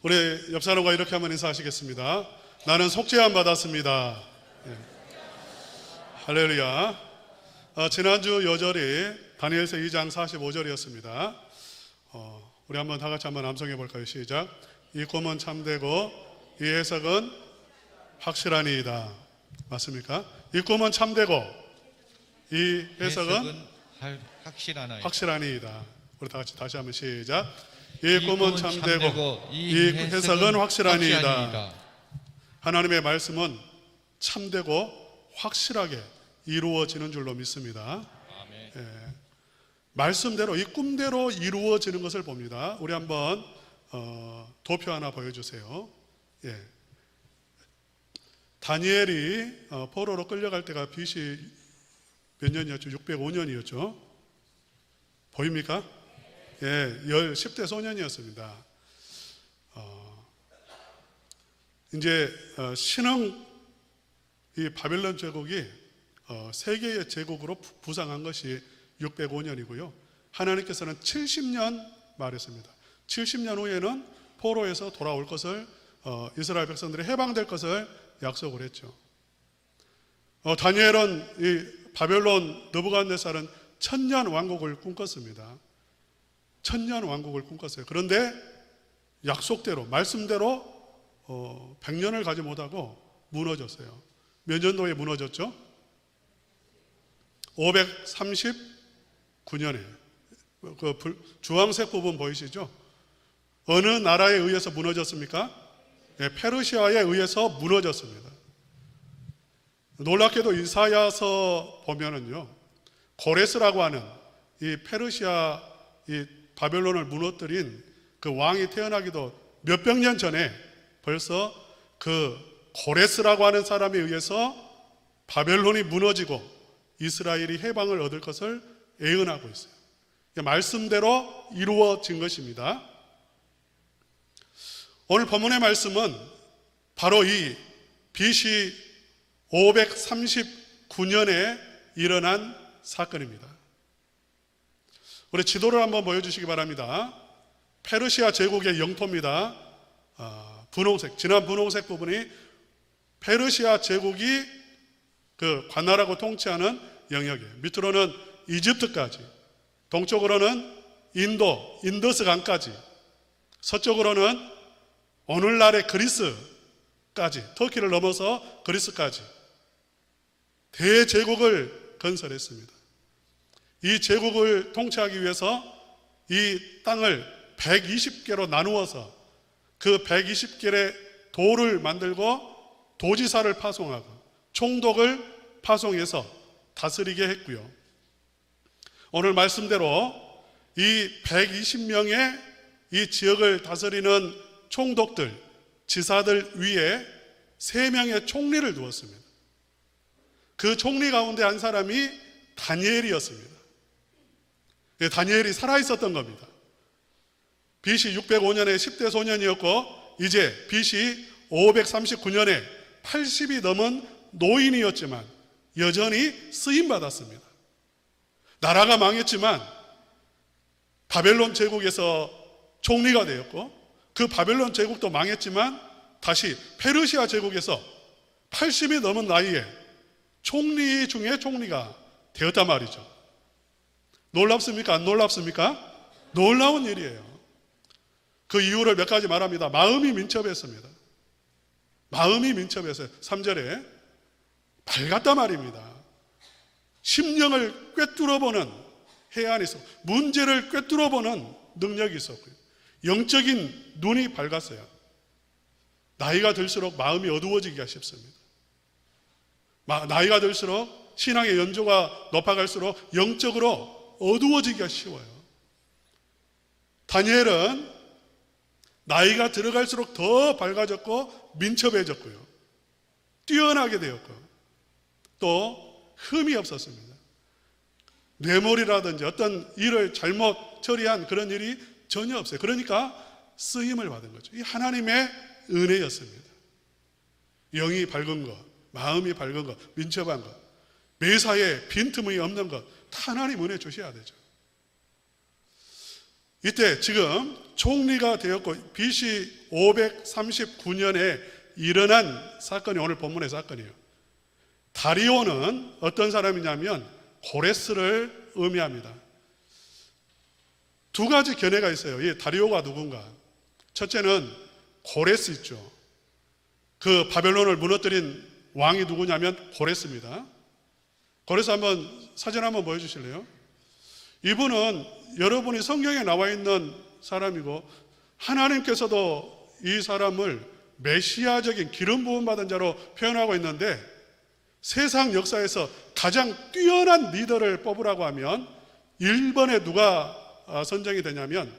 우리 옆 사람과 이렇게 한번 인사하시겠습니다. 나는 속죄함 받았습니다. 네. 할렐루야. 지난주 여절이 다니엘서 2장 45절이었습니다. 우리 한번 다 같이 한번 암송해 볼까요? 시작. 이 꿈은 참되고 이 해석은 확실하니이다. 맞습니까? 이 꿈은 참되고 이 해석은 확실하니이다. 우리 다 같이 다시 한번 시작. 이 꿈은 참되고 이 해석은 확실하니이다. 하나님의 말씀은 참되고 확실하게 이루어지는 줄로 믿습니다. 아멘. 예, 말씀대로 이 꿈대로 이루어지는 것을 봅니다. 우리 한번 도표 하나 보여주세요. 예. 다니엘이 포로로 끌려갈 때가 BC 몇 년이었죠? 605년이었죠. 보입니까? 예, 10대 소년이었습니다. 이제 신흥 이 바벨론 제국이 세 개의 제국으로 부상한 것이 605년이고요. 하나님께서는 70년 말했습니다. 70년 후에는 포로에서 돌아올 것을 이스라엘 백성들이 해방될 것을 약속을 했죠. 다니엘은 이 바벨론 느부갓네살은 1000년 왕국을 꿈꿨습니다. 1000년 왕국을 꿈꿨어요. 그런데 약속대로 말씀대로 100년을 가지 못하고 무너졌어요. 몇 년도에 무너졌죠? 539년에 그 주황색 부분 보이시죠? 어느 나라에 의해서 무너졌습니까? 네, 페르시아에 의해서 무너졌습니다. 놀랍게도 이사야서 보면은요, 고레스라고 하는 이 페르시아 이 바벨론을 무너뜨린 그 왕이 태어나기도 몇백 년 전에 벌써 그 고레스라고 하는 사람에 의해서 바벨론이 무너지고 이스라엘이 해방을 얻을 것을 예언하고 있어요. 말씀대로 이루어진 것입니다. 오늘 본문의 말씀은 바로 이 BC 539년에 일어난 사건입니다. 우리 지도를 한번 보여주시기 바랍니다. 페르시아 제국의 영토입니다. 분홍색, 진한 분홍색 부분이 페르시아 제국이 그 관할하고 통치하는 영역이에요. 밑으로는 이집트까지, 동쪽으로는 인더스 강까지, 서쪽으로는 오늘날의 그리스까지, 터키를 넘어서 그리스까지 대제국을 건설했습니다. 이 제국을 통치하기 위해서 이 땅을 120개로 나누어서 그 120개의 도를 만들고 도지사를 파송하고 총독을 파송해서 다스리게 했고요. 오늘 말씀대로 이 120명의 이 지역을 다스리는 총독들, 지사들 위에 3명의 총리를 두었습니다. 그 총리 가운데 한 사람이 다니엘이었습니다. 다니엘이 살아있었던 겁니다. BC 605년에 10대 소년이었고 이제 BC 539년에 80이 넘은 노인이었지만 여전히 쓰임받았습니다. 나라가 망했지만 바벨론 제국에서 총리가 되었고 그 바벨론 제국도 망했지만 다시 페르시아 제국에서 80이 넘은 나이에 총리 중에 총리가 되었단 말이죠. 놀랍습니까? 안 놀랍습니까? 놀라운 일이에요. 그 이유를 몇 가지 말합니다. 마음이 민첩했습니다. 마음이 민첩했어요. 3절에 밝았단 말입니다. 심령을 꿰뚫어보는 해안이 있었고 문제를 꿰뚫어보는 능력이 있었고요. 영적인 눈이 밝았어요. 나이가 들수록 마음이 어두워지기가 쉽습니다. 나이가 들수록 신앙의 연조가 높아갈수록 영적으로 어두워지기가 쉬워요. 다니엘은 나이가 들어갈수록 더 밝아졌고 민첩해졌고요. 뛰어나게 되었고 또 흠이 없었습니다. 뇌물이라든지 어떤 일을 잘못 처리한 그런 일이 전혀 없어요. 그러니까 쓰임을 받은 거죠. 이 하나님의 은혜였습니다. 영이 밝은 것, 마음이 밝은 것, 민첩한 것, 매사에 빈틈이 없는 것 다 하나님 은혜 주셔야 되죠. 이때 지금 총리가 되었고 BC 539년에 일어난 사건이 오늘 본문의 사건이에요. 다리오는 어떤 사람이냐면 고레스를 의미합니다. 두 가지 견해가 있어요. 이 다리오가 누군가? 첫째는 고레스 있죠. 그 바벨론을 무너뜨린 왕이 누구냐면 고레스입니다. 고레스 한번 사진 한번 보여주실래요? 이분은 여러분이 성경에 나와 있는 사람이고 하나님께서도 이 사람을 메시아적인 기름 부음 받은 자로 표현하고 있는데 세상 역사에서 가장 뛰어난 리더를 뽑으라고 하면 1번에 누가 선정이 되냐면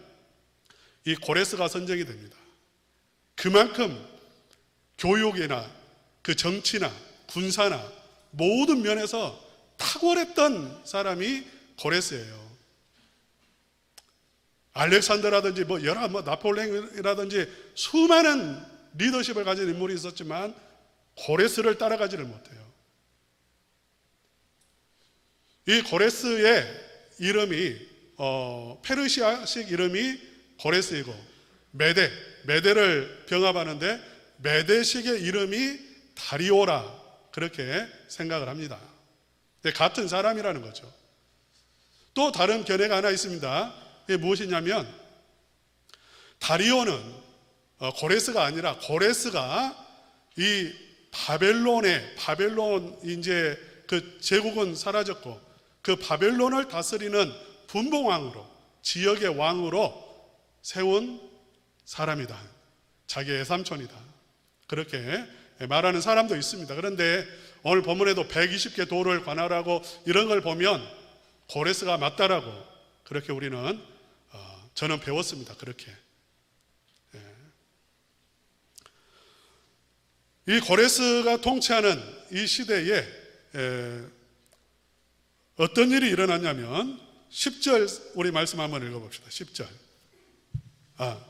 이 고레스가 선정이 됩니다. 그만큼 교육이나 그 정치나 군사나 모든 면에서 탁월했던 사람이 고레스예요. 알렉산더라든지 여러 나폴레옹이라든지 수많은 리더십을 가진 인물이 있었지만 고레스를 따라가지를 못해요. 이 고레스의 이름이 페르시아식 이름이 고레스이고 메데를 병합하는데 메데식의 이름이 다리오라 그렇게 생각을 합니다. 같은 사람이라는 거죠. 또 다른 견해가 하나 있습니다. 이게 무엇이냐면 다리오는 고레스가 아니라 고레스가 이 바벨론 이제 그 제국은 사라졌고 그 바벨론을 다스리는 분봉왕으로 지역의 왕으로 세운 사람이다. 자기의 삼촌이다. 그렇게 말하는 사람도 있습니다. 그런데 오늘 본문에도 120개 도를 관할하고 이런 걸 보면 고레스가 맞다라고 그렇게 우리는 저는 배웠습니다. 그렇게 이 고레스가 통치하는 이 시대에 어떤 일이 일어났냐면 10절 우리 말씀 한번 읽어봅시다. 10절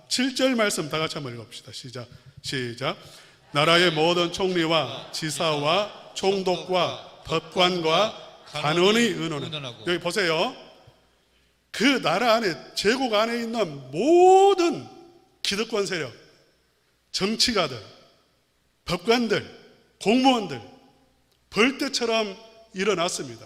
7절 말씀 다 같이 한번 읽어봅시다. 시작. 나라의 모든 총리와 지사와 총독과 법관과 간원이 의논하고 여기 보세요. 그 나라 안에 제국 안에 있는 모든 기득권 세력, 정치가들, 법관들, 공무원들 벌떼처럼 일어났습니다.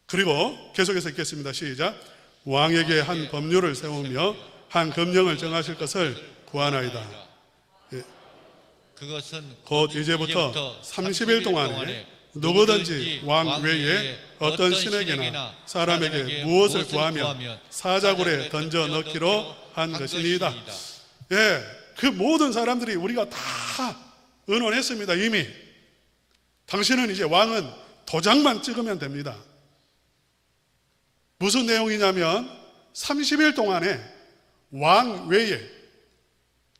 그리고 계속해서 읽겠습니다. 시작. 왕에게 한 법률을 세우며 한 금령을 정하실 것을 구하나이다. 그것은 곧 이제부터 30일 동안에 누구든지 왕 외에 어떤 신에게나 사람에게 무엇을 구하면 사자굴에 던져 넣기로 한 것이니이다. 그 모든 사람들이 우리가 다 의논했습니다. 이미 당신은 이제 왕은 도장만 찍으면 됩니다. 무슨 내용이냐면 30일 동안에 왕 외에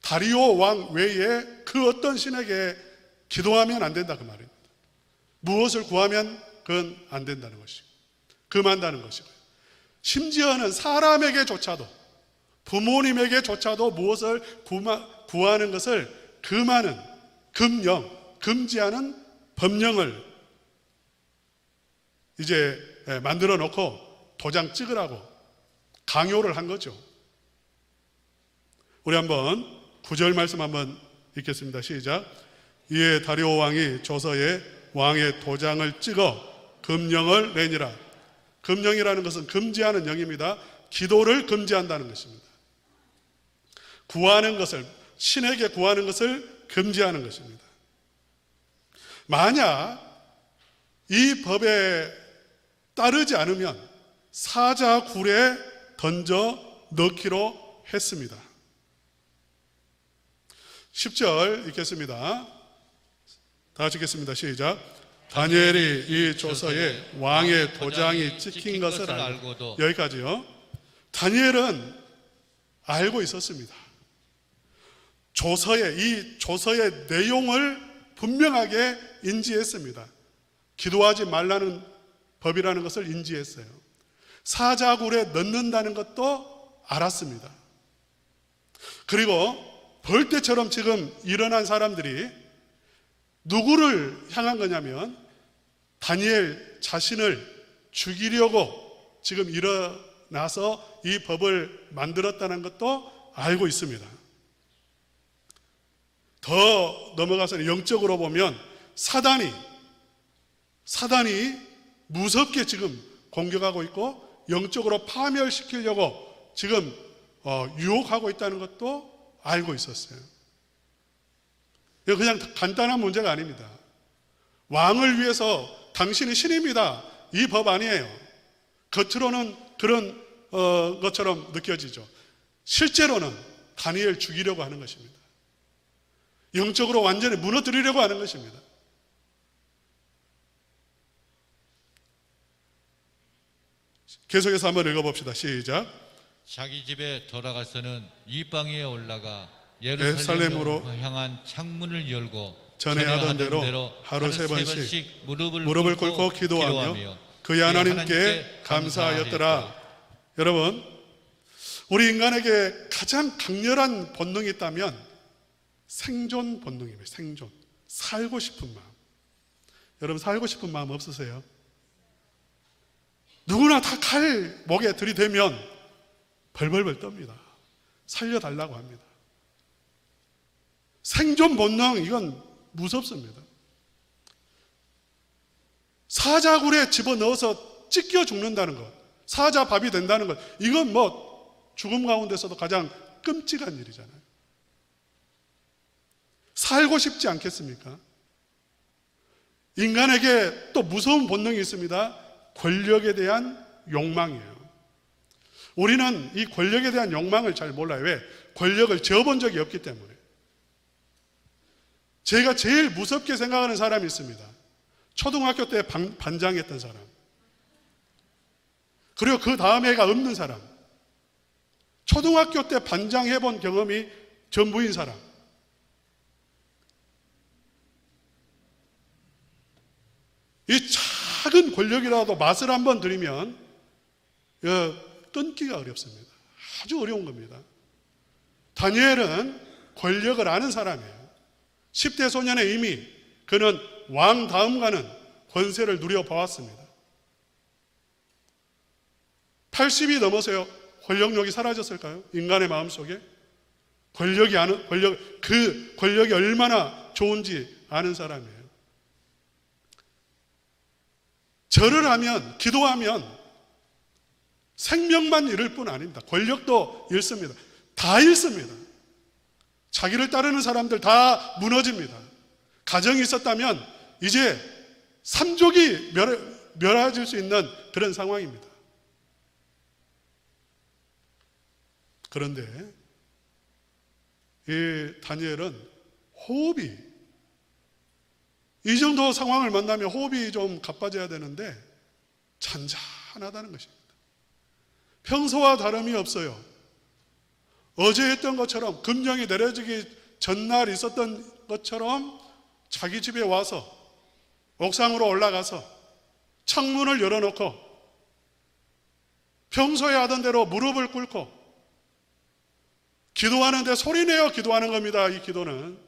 다리오 왕 외에 그 어떤 신에게 기도하면 안 된다 그 말입니다. 무엇을 구하면 그건 안 된다는 것이고 금한다는 것이고요. 심지어는 사람에게조차도 부모님에게조차도 무엇을 구하는 것을 금하는 금령, 금지하는 법령을 이제 만들어 놓고 도장 찍으라고 강요를 한 거죠. 우리 한번 9절 말씀 한번 읽겠습니다. 시작. 이에 다리오 왕이 조서에 왕의 도장을 찍어 금령을 내니라. 금령이라는 것은 금지하는 영입니다. 기도를 금지한다는 것입니다. 구하는 것을, 신에게 구하는 것을 금지하는 것입니다. 만약 이 법에 따르지 않으면 사자굴에 던져 넣기로 했습니다. 10절 읽겠습니다. 다 같이 읽겠습니다. 시작. 다니엘이 이 조서에 왕의 도장이 찍힌 것을 알고도 여기까지요. 다니엘은 알고 있었습니다. 이 조서의 내용을 분명하게 인지했습니다. 기도하지 말라는 법이라는 것을 인지했어요. 사자굴에 넣는다는 것도 알았습니다. 그리고 벌떼처럼 지금 일어난 사람들이 누구를 향한 거냐면 다니엘 자신을 죽이려고 지금 나서 이 법을 만들었다는 것도 알고 있습니다. 더 넘어가서 영적으로 보면 사단이 무섭게 지금 공격하고 있고 영적으로 파멸시키려고 지금 유혹하고 있다는 것도 알고 있었어요. 이거 그냥 간단한 문제가 아닙니다. 왕을 위해서 당신이 신입니다. 이 법 아니에요. 겉으로는 그런 것처럼 느껴지죠. 실제로는 다니엘 죽이려고 하는 것입니다. 영적으로 완전히 무너뜨리려고 하는 것입니다. 계속해서 한번 읽어봅시다. 시작. 자기 집에 돌아가서는 이방에 올라가 예루살렘으로 예루살렘으로 향한 창문을 열고 전에 하던 대로 하루 세 번씩 무릎을 꿇고 기도하며 그의 하나님께 감사하였더라. 여러분, 우리 인간에게 가장 강렬한 본능이 있다면 생존 본능입니다. 생존. 살고 싶은 마음. 여러분, 살고 싶은 마음 없으세요? 누구나 다 칼 목에 들이대면 벌벌벌 떱니다. 살려달라고 합니다. 생존 본능, 이건 무섭습니다. 사자굴에 집어넣어서 찢겨 죽는다는 것, 사자밥이 된다는 것, 이건 뭐 죽음 가운데서도 가장 끔찍한 일이잖아요. 살고 싶지 않겠습니까? 인간에게 또 무서운 본능이 있습니다. 권력에 대한 욕망이에요. 우리는 이 권력에 대한 욕망을 잘 몰라요. 왜? 권력을 져본 적이 없기 때문에. 제가 제일 무섭게 생각하는 사람이 있습니다. 초등학교 때 반장했던 사람. 그리고 그 다음 해가 없는 사람. 초등학교 때 반장해본 경험이 전부인 사람. 이 작은 권력이라도 맛을 한번 들이면 끊기가 어렵습니다. 아주 어려운 겁니다. 다니엘은 권력을 아는 사람이에요. 10대 소년에 이미 그는 왕 다음 가는 권세를 누려보았습니다. 80이 넘어서요, 권력욕이 사라졌을까요? 인간의 마음속에 그 권력이 얼마나 좋은지 아는 사람이에요. 절을 하면, 기도하면 생명만 잃을 뿐 아닙니다. 권력도 잃습니다. 다 잃습니다. 자기를 따르는 사람들 다 무너집니다. 가정이 있었다면 이제 삼족이 멸해질 수 있는 그런 상황입니다. 그런데 이 다니엘은 호흡이, 이 정도 상황을 만나면 호흡이 좀 가빠져야 되는데 잔잔하다는 것입니다. 평소와 다름이 없어요. 어제 했던 것처럼, 금령이 내려지기 전날 있었던 것처럼 자기 집에 와서 옥상으로 올라가서 창문을 열어놓고 평소에 하던 대로 무릎을 꿇고 기도하는데 소리내어 기도하는 겁니다. 이 기도는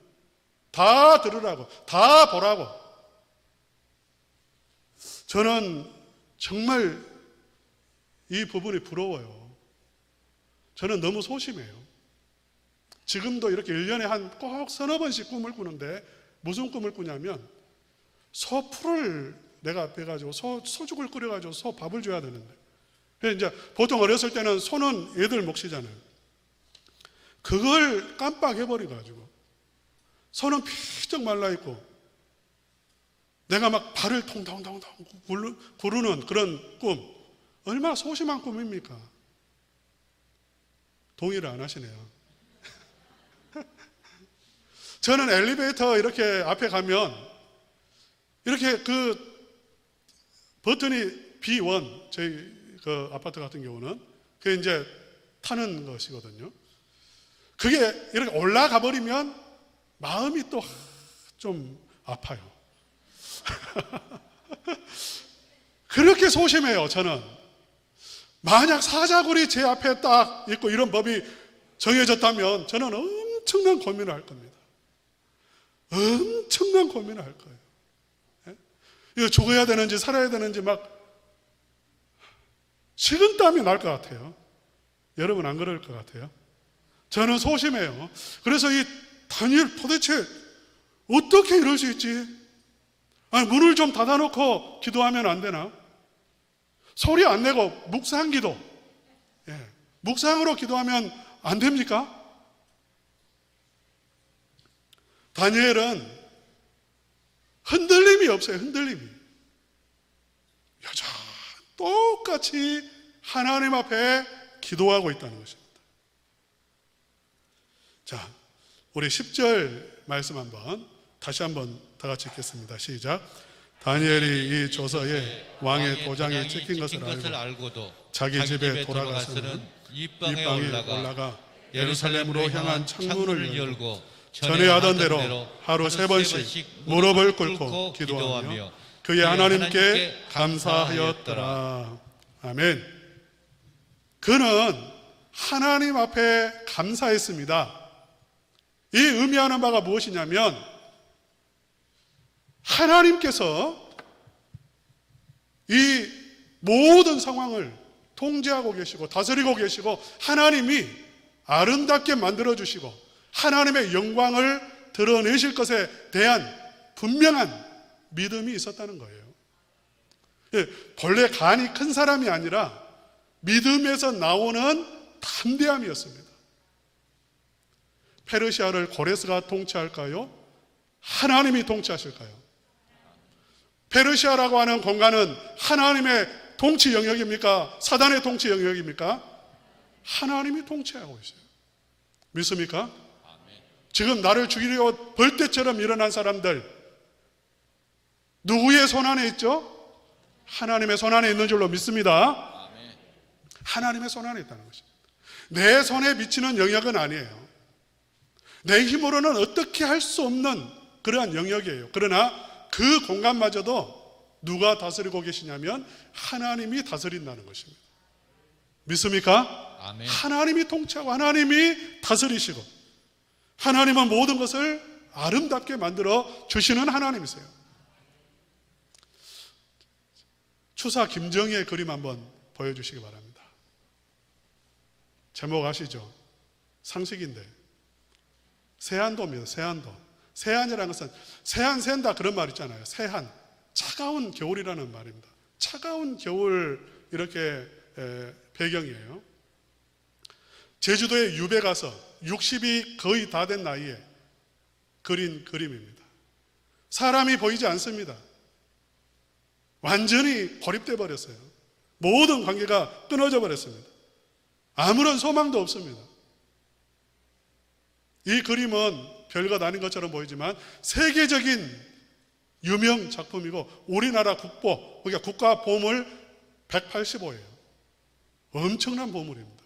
다 들으라고, 다 보라고. 저는 정말 이 부분이 부러워요. 저는 너무 소심해요. 지금도 이렇게 1년에 한 꼭 서너 번씩 꿈을 꾸는데 무슨 꿈을 꾸냐면 소 풀을 내가 앞에 가지고 소죽을 끓여가지고 소 밥을 줘야 되는데, 이제 보통 어렸을 때는 소는 애들 몫이잖아요. 그걸 깜빡해버려가지고 소는 피쩍 말라있고 내가 막 발을 통통통통 구르는 그런 꿈, 얼마나 소심한 꿈입니까? 동의를 안 하시네요. 저는 엘리베이터 이렇게 앞에 가면 이렇게 그 버튼이 B1, 저희 그 아파트 같은 경우는 그게 이제 타는 것이거든요. 그게 이렇게 올라가 버리면 마음이 또 좀 아파요. 그렇게 소심해요, 저는. 만약 사자굴이 제 앞에 딱 있고 이런 법이 정해졌다면 저는 엄청난 고민을 할 겁니다. 엄청난 고민을 할 거예요. 이거 죽어야 되는지 살아야 되는지 막 식은땀이 날 것 같아요. 여러분 안 그럴 것 같아요? 저는 소심해요. 그래서 이 다니엘 도대체 어떻게 이럴 수 있지? 아니, 문을 좀 닫아놓고 기도하면 안 되나? 소리 안 내고 묵상 기도, 묵상으로 기도하면 안 됩니까? 다니엘은 흔들림이 없어요. 흔들림이. 여전히 똑같이 하나님 앞에 기도하고 있다는 것입니다. 자, 우리 10절 말씀 다시 한번 다 같이 읽겠습니다. 시작. 다니엘이 이 조서에 왕의 도장에 찍힌 것을 알고도 자기 집에 돌아가서는 이방에 올라가 예루살렘으로 향한 창문을 열고 전에 하던 대로 하루 3번씩 무릎을 꿇고 기도하며 그의 하나님께 감사하였더라. 아멘. 그는 하나님 앞에 감사했습니다. 이 의미하는 바가 무엇이냐면 하나님께서 이 모든 상황을 통제하고 계시고 다스리고 계시고 하나님이 아름답게 만들어주시고 하나님의 영광을 드러내실 것에 대한 분명한 믿음이 있었다는 거예요. 본래 간이 큰 사람이 아니라 믿음에서 나오는 담대함이었습니다. 페르시아를 고레스가 통치할까요? 하나님이 통치하실까요? 페르시아라고 하는 공간은 하나님의 통치 영역입니까? 사단의 통치 영역입니까? 하나님이 통치하고 있어요. 믿습니까? 지금 나를 죽이려고 벌떼처럼 일어난 사람들 누구의 손안에 있죠? 하나님의 손안에 있는 줄로 믿습니다. 하나님의 손안에 있다는 것입니다. 내 손에 미치는 영역은 아니에요. 내 힘으로는 어떻게 할 수 없는 그러한 영역이에요. 그러나 그 공간마저도 누가 다스리고 계시냐면 하나님이 다스린다는 것입니다. 믿습니까? 아멘. 하나님이 통치하고 하나님이 다스리시고 하나님은 모든 것을 아름답게 만들어 주시는 하나님이세요. 추사 김정희의 그림 한번 보여주시기 바랍니다. 제목 아시죠? 상식인데 세안도입니다. 세안도. 세안이라는 것은 세안 샌다 그런 말 있잖아요. 세안, 차가운 겨울이라는 말입니다. 차가운 겨울 이렇게 배경이에요. 제주도에 유배 가서 60이 거의 다 된 나이에 그린 그림입니다. 사람이 보이지 않습니다. 완전히 고립돼 버렸어요. 모든 관계가 끊어져 버렸습니다. 아무런 소망도 없습니다. 이 그림은 별것 아닌 것처럼 보이지만 세계적인 유명 작품이고 우리나라 그러니까 국가 보물 185예요. 엄청난 보물입니다.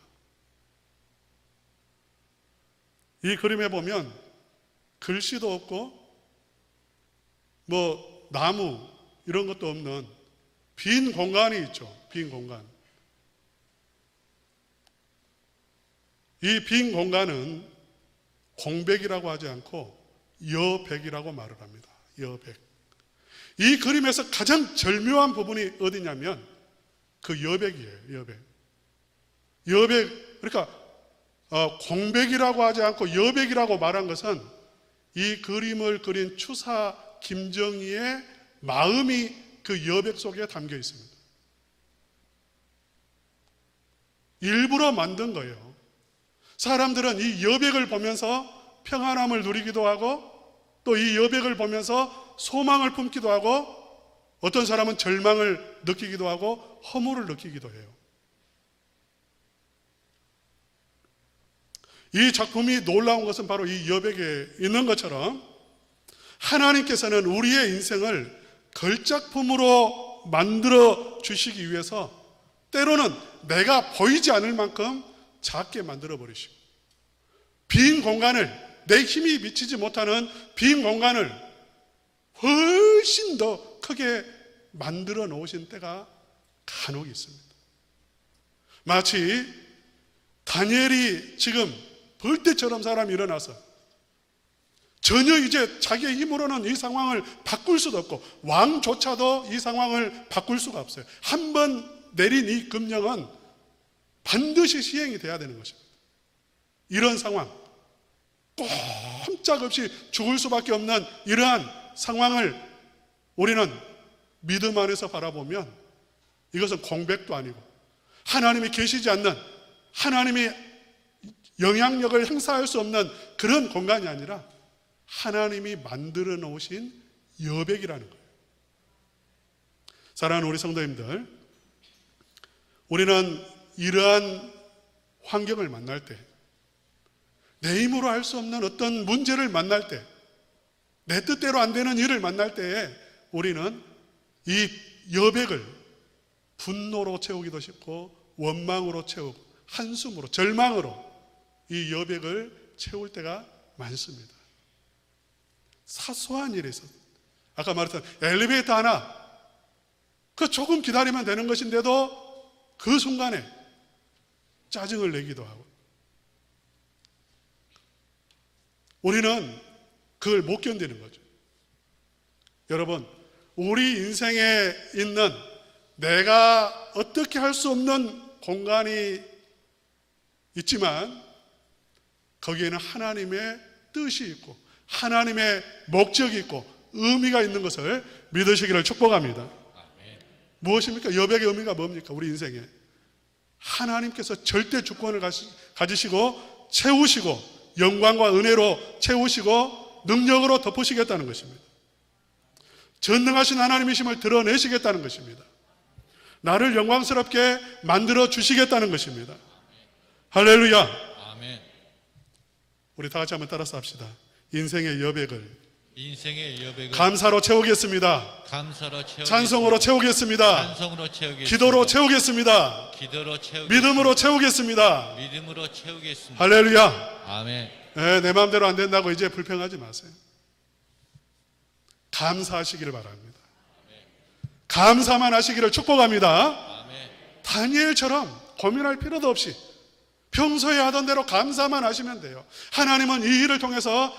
이 그림에 보면 글씨도 없고 뭐 나무 이런 것도 없는 빈 공간이 있죠. 빈 공간. 이 빈 공간은 공백이라고 하지 않고 여백이라고 말을 합니다. 여백. 이 그림에서 가장 절묘한 부분이 어디냐면 그 여백이에요. 여백. 여백, 그러니까 공백이라고 하지 않고 여백이라고 말한 것은 이 그림을 그린 추사 김정희의 마음이 그 여백 속에 담겨 있습니다. 일부러 만든 거예요. 사람들은 이 여백을 보면서 평안함을 누리기도 하고 또 이 여백을 보면서 소망을 품기도 하고 어떤 사람은 절망을 느끼기도 하고 허물을 느끼기도 해요. 이 작품이 놀라운 것은 바로 이 여백에 있는 것처럼 하나님께서는 우리의 인생을 걸작품으로 만들어 주시기 위해서 때로는 내가 보이지 않을 만큼 작게 만들어 버리시고 빈 공간을 내 힘이 미치지 못하는 빈 공간을 훨씬 더 크게 만들어 놓으신 때가 간혹 있습니다. 마치 다니엘이 지금 벌떼처럼 사람이 일어나서 전혀 이제 자기의 힘으로는 이 상황을 바꿀 수도 없고 왕조차도 이 상황을 바꿀 수가 없어요. 한 번 내린 이 금령은 반드시 시행이 돼야 되는 것입니다. 이런 상황, 꼼짝없이 죽을 수밖에 없는 이러한 상황을 우리는 믿음 안에서 바라보면 이것은 공백도 아니고 하나님이 계시지 않는, 하나님이 영향력을 행사할 수 없는 그런 공간이 아니라 하나님이 만들어 놓으신 여백이라는 거예요. 사랑하는 우리 성도님들, 우리는 이러한 환경을 만날 때, 내 힘으로 할 수 없는 어떤 문제를 만날 때, 내 뜻대로 안 되는 일을 만날 때에 우리는 이 여백을 분노로 채우기도 쉽고 원망으로 채우고 한숨으로, 절망으로 이 여백을 채울 때가 많습니다. 사소한 일에서, 아까 말했던 엘리베이터 하나, 그 조금 기다리면 되는 것인데도 그 순간에 짜증을 내기도 하고, 우리는 그걸 못 견디는 거죠. 여러분, 우리 인생에 있는 내가 어떻게 할 수 없는 공간이 있지만 거기에는 하나님의 뜻이 있고 하나님의 목적이 있고 의미가 있는 것을 믿으시기를 축복합니다. 무엇입니까? 여백의 의미가 뭡니까? 우리 인생에 하나님께서 절대 주권을 가지시고 채우시고 영광과 은혜로 채우시고 능력으로 덮으시겠다는 것입니다. 전능하신 하나님이심을 드러내시겠다는 것입니다. 나를 영광스럽게 만들어 주시겠다는 것입니다. 할렐루야. 아멘. 우리 다 같이 한번 따라서 합시다. 인생의 여백을 인생의 감사로 채우겠습니다. 감사로 채우겠습니다. 찬송으로 채우겠습니다. 찬송으로 채우겠습니다. 기도로 채우겠습니다. 기도로 채우겠습니다. 믿음으로 채우겠습니다. 믿음으로 채우겠습니다. 할렐루야. 아멘. 네, 내 마음대로 안 된다고 이제 불평하지 마세요. 감사하시기를 바랍니다. 감사만 하시기를 축복합니다. 아멘. 다니엘처럼 고민할 필요도 없이 평소에 하던 대로 감사만 하시면 돼요. 하나님은 이 일을 통해서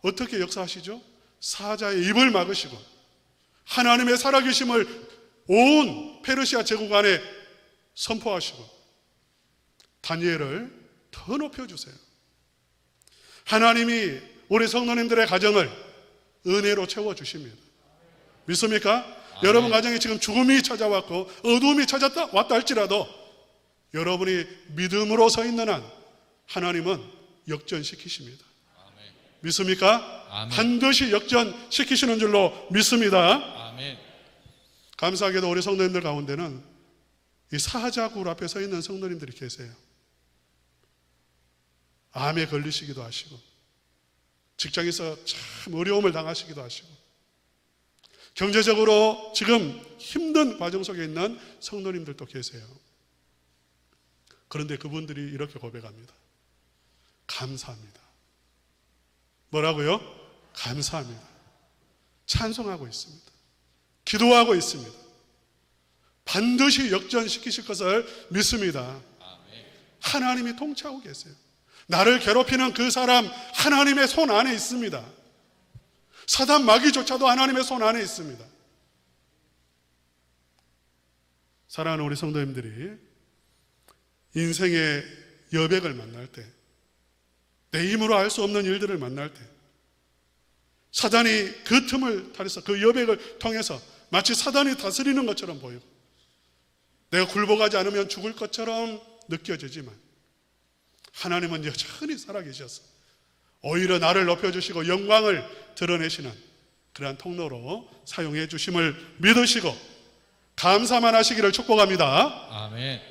어떻게 역사하시죠? 사자의 입을 막으시고 하나님의 살아계심을 온 페르시아 제국 안에 선포하시고 다니엘을 더 높여주세요. 하나님이 우리 성도님들의 가정을 은혜로 채워주십니다. 믿습니까? 여러분 가정에 지금 죽음이 찾아왔고 어두움이 왔다 할지라도 여러분이 믿음으로 서 있는 한 하나님은 역전시키십니다. 아멘. 믿습니까? 아멘. 반드시 역전시키시는 줄로 믿습니다. 아멘. 감사하게도 우리 성도님들 가운데는 이 사자굴 앞에 서 있는 성도님들이 계세요. 암에 걸리시기도 하시고 직장에서 참 어려움을 당하시기도 하시고 경제적으로 지금 힘든 과정 속에 있는 성도님들도 계세요. 그런데 그분들이 이렇게 고백합니다. 감사합니다. 뭐라고요? 감사합니다. 찬송하고 있습니다. 기도하고 있습니다. 반드시 역전시키실 것을 믿습니다. 하나님이 통치하고 계세요. 나를 괴롭히는 그 사람 하나님의 손 안에 있습니다. 사단 마귀조차도 하나님의 손 안에 있습니다. 사랑하는 우리 성도님들이 인생의 여백을 만날 때, 내 힘으로 할 수 없는 일들을 만날 때 사단이 그 틈을 타려서 그 여백을 통해서 마치 사단이 다스리는 것처럼 보이고 내가 굴복하지 않으면 죽을 것처럼 느껴지지만 하나님은 여전히 살아계셔서 오히려 나를 높여주시고 영광을 드러내시는 그러한 통로로 사용해 주심을 믿으시고 감사만 하시기를 축복합니다. 아멘.